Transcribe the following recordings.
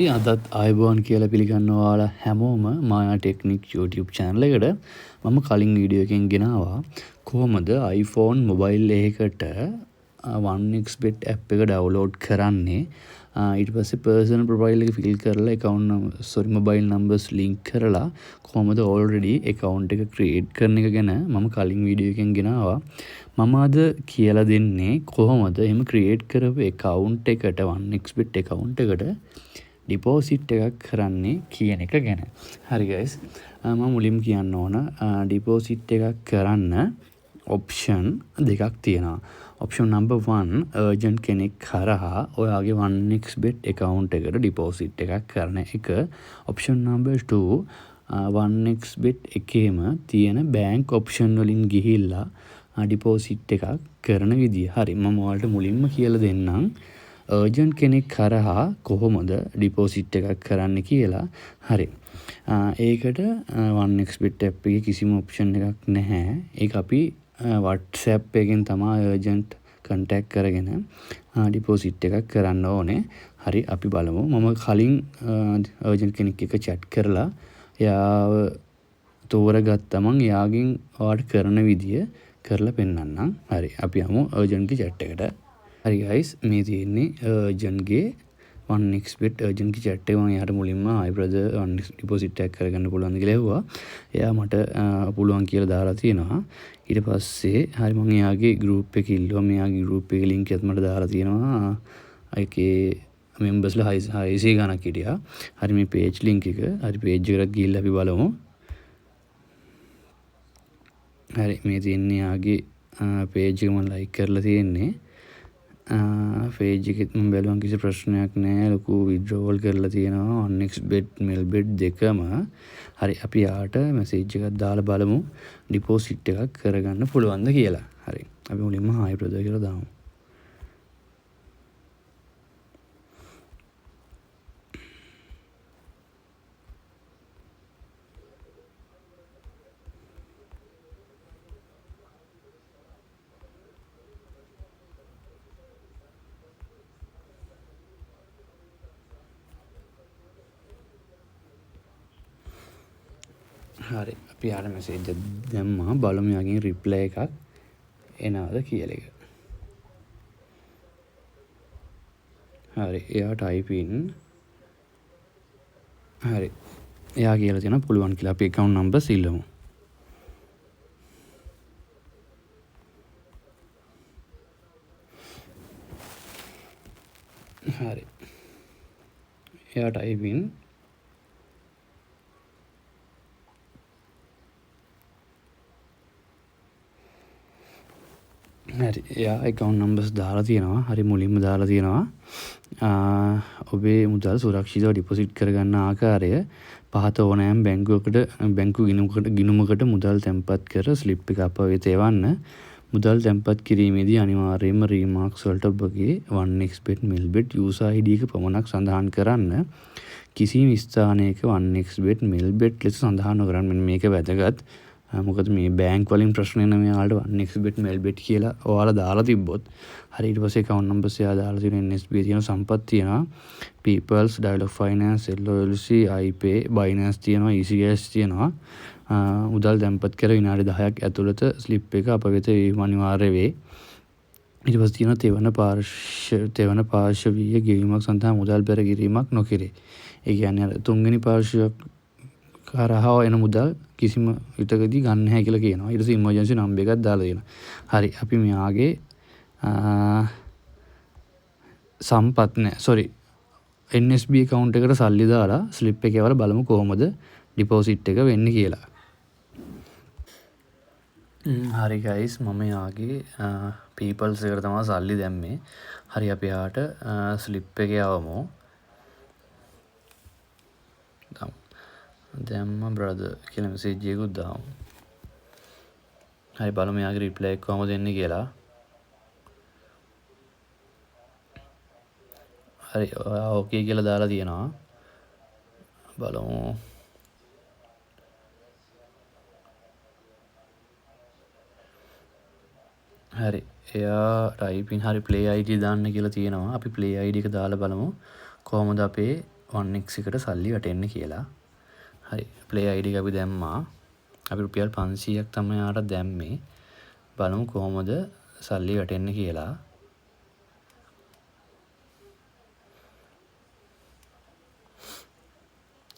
අදත් ආයුබෝවන් කියලා පිළිගන්නවා ඔයාලා හැමෝම මායා ටෙක්නික් YouTube channel එකට. මම කලින් වීඩියෝ එකකින් ගෙනාවා කොහොමද iPhone mobile එකකට 1xbet app එක download කරන්නේ. ඊට පස්සේ personal profile එක fill කරලා mobile numbers link කරලා කොහොමද already account එක create කරන එක ගැන මම කලින් වීඩියෝ එකකින් ගෙනාවා. මම අද කියලා දෙන්නේ කොහොමද එහෙම create කරපු account එකට 1xbet account එකට ඩිපෝසිට් එකක් කරන්නේ කියන එක ගැන. හරි guys. මම මුලින්ම කියන්න ඕන ඩිපෝසිට් එකක් කරන්න ඔප්ෂන් දෙකක් තියෙනවා. ඔප්ෂන් number 1 urgent කෙනෙක් කරහා ඔයාගේ 1xbet account එකට ඩිපෝසිට් එකක් කරන එක. ඔප්ෂන් number 2 1xbet එකේම තියෙන බැංක් ඔප්ෂන් වලින් ගිහිල්ලා ඩිපෝසිට් එකක් කරන විදිය. හරි. මම ඔයාලට මුලින්ම කියලා දෙන්නම්. urgent කෙනෙක් කරහා කොහොමද ඩිපෝසිට් එකක් කරන්න කියලා. හරි. ඒකට 1xbet app එකේ කිසිම ඔප්ෂන් එකක් නැහැ. ඒක අපි WhatsApp එකෙන් තමයි urgent contact කරගෙන ඩිපෝසිට් එකක් කරන්න ඕනේ. හරි අපි බලමු. මම කලින් urgent කෙනෙක් එක්ක chat කරලා එයාව තෝරගත්තා මං එයාගෙන් ඔයාලට කරන විදිය කරලා පෙන්නන්නම්. හරි අපි යමු urgent ගේ chat එකට. හරි guys මේ තියෙන්නේ urgent ගේ 1xbet urgent ගේ chat එක. මම යාට මුලින්ම hi brother 1x deposit එකක් කරගන්න පුළුවන්ද කියලා ඇහුවා. එයා මට පුළුවන් කියලා දාලා තියෙනවා. ඊට පස්සේ හරි මම එයාගේ group එක ඉල්ලුවා. මෙයාගේ group එකේ link එකත් මට දාලා තියෙනවා. ඒකේ members ලා 600 ගණක් හිටියා. හරි මේ page link එක. හරි page එකට ගිහිල්ලා අපි බලමු. හරි මේ තියෙන්නේ එයාගේ page එක මම like කරලා තියෙන්නේ. page එකෙත් මම බැලුවා කිසි ප්‍රශ්නයක් නැහැ. ලොකු withdrawal කරලා තියෙනවා 1xbet melbet දෙකම. හරි අපි යාට message එකක් දාලා බලමු deposit එකක් කරගන්න පුළුවන්ද කියලා. හරි අපි මුලින්ම hi brother කියලා දාමු. හරි අපි යාට මැසේජ් එකක් දැම්මා. බලමු යාගෙන් රිප්ලයි එකක් එනවද කියලා එක. හරි එයා type in. හරි එයා කියලා තියෙනවා පුළුවන් කියලා. අපි account numbers ඉල්ලමු. හරි එයා type in. හරි එයා account numbers දාලා තියෙනවා. හරි මුලින්ම දාලා තියෙනවා ඔබේ මුදල් සුරක්ෂිතව ඩිපොසිට් කරගන්න ආකාරය පහත ඕනෑම බැංකු ගිණුමකට මුදල් තැන්පත් කර ස්ලිප් එක අප වෙත එවන්න. මුදල් තැන්පත් කිරීමේදී අනිවාර්යයෙන්ම රීමාක්ස් වලට ඔබගේ 1xbet melbet user ID එක පමණක් සඳහන් කරන්න. කිසිම ස්ථානයක 1xbet melbet ලෙස සඳහන් නොකරන්න. මෙන්න මේක වැදගත්. මොකද මේ බැංක් වලින් ප්‍රශ්න එන මෙයාලට 1xbet melbet කියලා ඔයාලා දාලා තිබ්බොත් හරි ඊට පස්සේ account numbers එයා දාලා තියෙන NSB තියෙන සම්පත් තියෙනවා People's Dialog Finance LOLC iPay Binance තියෙනවා ECS තියෙනවා. මුදල් තැන්පත් කර විනාඩි 10ක් ඇතුළත ස්ලිප් එක අප වෙත අනිවාර්ය වේ. ඊට පස්සේ තියෙනවා තෙවන පාර්ශවීය ගෙවීමක් සඳහා මුදල් පෙර කිරීමක් නොකෙරේ. ඒ කියන්නේ අර තුන්වෙනි පාර්ශවයක් කරහා එන මුදල් කිසිම විටකදී ගන්න නැහැ කියලා කියනවා. ඊට පස්සේ ඉමර්ජන්සි නම්බර් එකක් දාලා දෙනවා. හරි අපි මෙයාගේ සම්පත් NSB account එකට සල්ලි දාලා ස්ලිප් එකේ වල බලමු කොහොමද ඩිපොසිට් එක වෙන්නේ කියලා. හරි guys මම යාගේ peoples එකට තමයි සල්ලි දැම්මේ. හරි අපි යාට ස්ලිප් එකේ આવමු. දැම්ම brother කියලා message එකකුත් දාමු. හරි බලමු යාගේ reply එක කොහොමද එන්නේ කියලා. හරි okay කියලා දාලා තියෙනවා. බලමු. හරි එයා type in හරි play ID දාන්න කියලා තියෙනවා. අපි play ID එක දාලා බලමු කොහොමද අපේ 1x එකට සල්ලි වැටෙන්නේ කියලා. හරි play id එක අපි දැම්මා. අපි රුපියල් 500ක් තමයි යාට දැම්මේ. බලමු කොහොමද සල්ලි වැටෙන්නේ කියලා.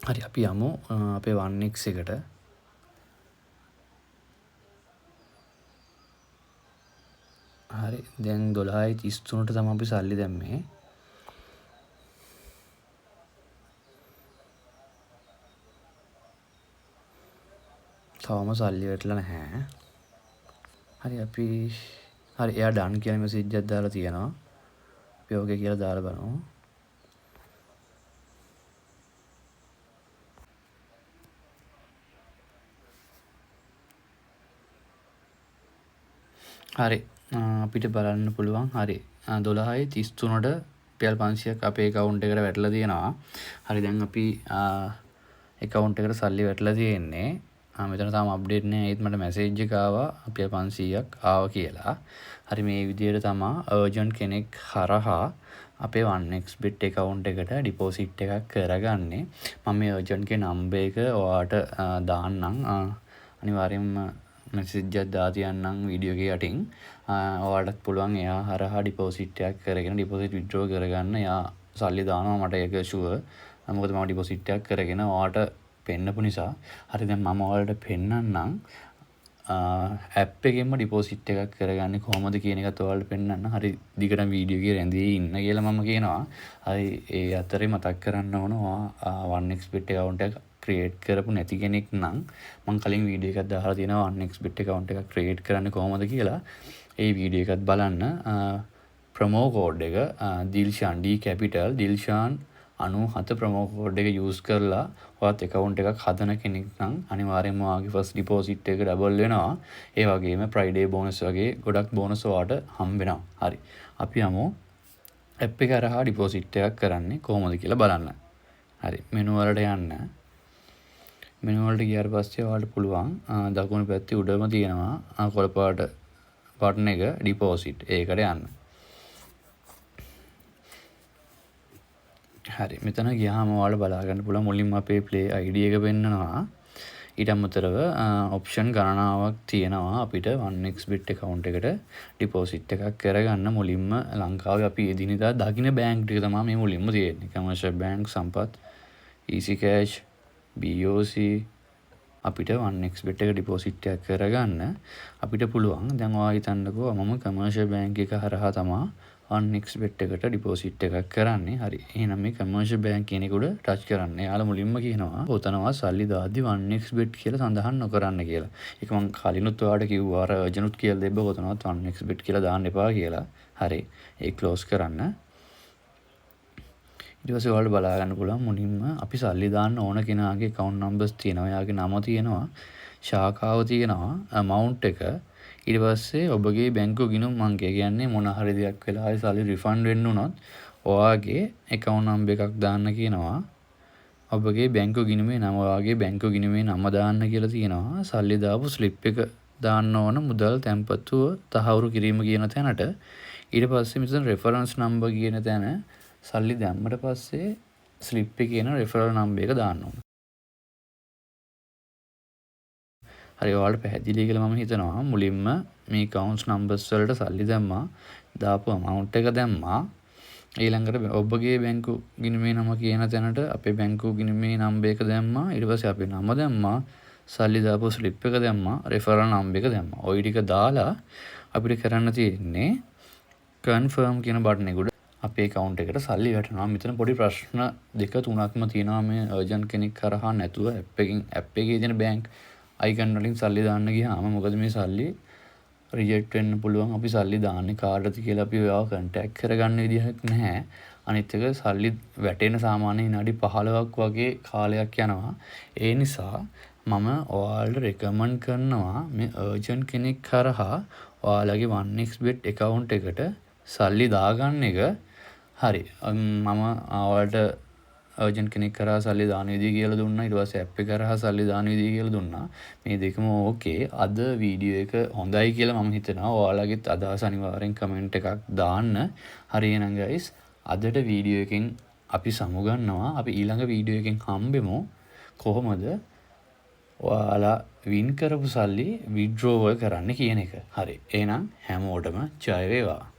හරි අපි යමු අපේ 1x එකට. හරි දැන් 12:33ට තමයි අපි සල්ලි දැම්මේ. තවම සල්ලි වැටලා නැහැ. හරි අපි හරි එයා ඩන් කියලා මෙසේජ් එකක් දාලා තියෙනවා. අපි ඕකේ කියලා දාලා බලමු. හරි අපිට බලන්න පුළුවන්. හරි 12:33ට රුපියල් 500ක් අපේ account එකට වැටලා තියෙනවා. හරි දැන් අපි account එකට සල්ලි වැටලා තියෙන්නේ. මෙතන තාම අප්ඩේට් නෑ. ඒත් මට මැසේජ් එක ආවා රුපියල් 500ක් ආවා කියලා. හරි මේ විදිහට තමයි urgent කෙනෙක් හරහා අපේ 1xbet account එකට deposit එකක් කරගන්නේ. මම මේ urgent ගේ number එක ඔයාලට දාන්නම්. අනිවාර්යයෙන්ම මැසේජ් එකක් දාලා තියන්නම් වීඩියෝ එකේ යටින්. ඔයාලට පුළුවන් එයා හරහා deposit එකක් කරගෙන deposit withdraw කරගන්න. එයා සල්ලි දානවා මට ඒක sure. මොකද මම deposit එකක් කරගෙන ඔයාලට පෙන්නපු නිසා. හරි දැන් මම ඔයාලට පෙන්නන්නම් app එකෙන්ම deposit එකක් කරගන්නේ කොහොමද කියන එකත් ඔයාලට පෙන්නන්න. හරි දිගටම වීඩියෝ එකේ රැඳී ඉන්න කියලා මම කියනවා. හරි ඒ අතරේ මතක් කරන්න ඕන ඔයා 1xbet account එක ක්‍රියේට් කරපු නැති කෙනෙක් නම් මම කලින් වීඩියෝ එකක් දාලා තියෙනවා 1xbet account එකක් ක්‍රියේට් කරන්නේ කොහොමද කියලා. ඒ වීඩියෝ එකත් බලන්න. ප්‍රොමෝ කෝඩ් එක dilshan D capital dilshan 97 promo code එක යූස් කරලා ඔයත් account එකක් හදන කෙනෙක් නම් අනිවාර්යයෙන්ම ඔයාගේ first deposit එක double වෙනවා. ඒ වගේම Friday bonus වගේ ගොඩක් bonus ඔයාට හම්බ වෙනවා. හරි. අපි යමු app එක හරහා deposit එකක් කරන්නේ කොහොමද කියලා බලන්න. හරි menu වලට යන්න. menu වලට ගියාට පස්සේ ඔයාලට පුළුවන් දකුණු පැත්තේ උඩම තියෙනවා කොළ පාට බටන් එක deposit ඒකට යන්න. හරි මෙතන ගියාම ඔයාලා බලා ගන්න පුළුවන් මුලින්ම අපේ play id එක පෙන්නනවා. ඊට අමතරව option ගණනාවක් තියෙනවා අපිට 1xbet account එකට deposit එකක් කරගන්න. මුලින්ම ලංකාවේ අපි එදිනෙදා දකින්න බැංක් ටික තමයි මේ මුලින්ම තියෙන්නේ. commercial bank, සම්පත්, easy cash, BOC අපිට 1xbet එක deposit එකක් කරගන්න අපිට පුළුවන්. දැන් ඔයා හිතන්නකෝ මම commercial bank එක හරහා තමයි 1xbet එකට deposit එකක් කරන්නේ. හරි. එහෙනම් මේ commercial bank කියන එක උඩ ටච් කරන්න. එයාලා මුලින්ම කියනවා ඔතනවා සල්ලි දාද්දි 1xbet කියලා සඳහන් නොකරන්න කියලා. ඒක මම කලිනුත් ඔයාලට කිව්වා. අර අජනුත් කියලා දෙබ්බ ඔතනවත් 1xbet කියලා දාන්න එපා කියලා. හරි. ඒක ක්ලෝස් කරන්න. ඊට පස්සේ ඔයාලට බලා ගන්න පුළුවන් මුලින්ම අපි සල්ලි දාන්න ඕන කෙනාගේ account numbers තියෙනවා. එයාගේ නම තියෙනවා. ශාඛාව තියෙනවා. amount එක ඊට පස්සේ ඔබගේ බැංකුව ගිණුම් අංකය කියන්නේ මොන හරි දෙයක් වෙලා හරි සල්ලි රිෆන්ඩ් වෙන්න උනොත් ඔයාගේ account number එකක් දාන්න කියනවා. ඔබගේ බැංකුව ගිණුමේ නම ඔයාගේ බැංකුව ගිණුමේ නම දාන්න කියලා තියෙනවා. සල්ලි දාපු ස්ලිප් එක දාන්න ඕන මුදල් තැන්පතුව තහවුරු කිරීම කියන තැනට. ඊට පස්සේ මෙතන reference number කියන තැන සල්ලි දැම්මට පස්සේ ස්ලිප් එකේ කියන referral number එක දාන්න ඕන. හරි ඔයාලට පැහැදිලි කියලා මම හිතනවා. මුලින්ම මේ accounts numbers වලට සල්ලි දැම්මා. දාපු amount එක දැම්මා. ඊළඟට ඔබගේ බැංකු ගිණුමේ නම කියන තැනට අපේ බැංකු ගිණුමේ නම්බර් එක දැම්මා. ඊට පස්සේ අපේ නම දැම්මා. සල්ලි දාපු ස්ලිප් එක දැම්මා. referral number එක දැම්මා. ওই ටික දාලා අපිට කරන්න තියෙන්නේ confirm කියන බටන් එක උඩ අපේ account එකට සල්ලි වැටෙනවා. මෙතන පොඩි ප්‍රශ්න දෙක තුනක්ම තියෙනවා මේ urgent කෙනෙක් කරහා නැතුව app එකේ තියෙන bank icon වලින් සල්ලි දාන්න ගියාම මොකද මේ සල්ලි රිජෙක්ට් වෙන්න පුළුවන්. අපි සල්ලි දාන්නේ කාටද කියලා අපි ඔයාව කන්ටැක්ට් කරගන්න විදිහක් නැහැ. අනිත් එක සල්ලි වැටෙන සාමාන්‍ය විනාඩි 15ක් වගේ කාලයක් යනවා. ඒ නිසා මම ඔයාලට රෙකමන්ඩ් කරනවා මේ urgent කෙනෙක් කරහා ඔයාලගේ 1xbet account එකට සල්ලි දාගන්න එක. හරි. මම ඔයාලට urgent කෙනෙක් කරා සල්ලි දාන විදිය කියලා දුන්නා. ඊට පස්සේ app එක කරා සල්ලි දාන විදිය කියලා දුන්නා. මේ දෙකම ඕකේ. අද වීඩියෝ එක හොඳයි කියලා මම හිතනවා. ඔයාලගෙත් අදහස් අනිවාර්යෙන් කමෙන්ට් එකක් දාන්න. හරි එහෙනම් guys අදට වීඩියෝ එකෙන් අපි සමුගන්නවා. අපි ඊළඟ වීඩියෝ එකෙන් හම්බෙමු කොහොමද ඔයාලා වින් කරපු සල්ලි විඩ්‍රෝවල් කරන්න කියන එක. හරි. එහෙනම් හැමෝටම ජය වේවා.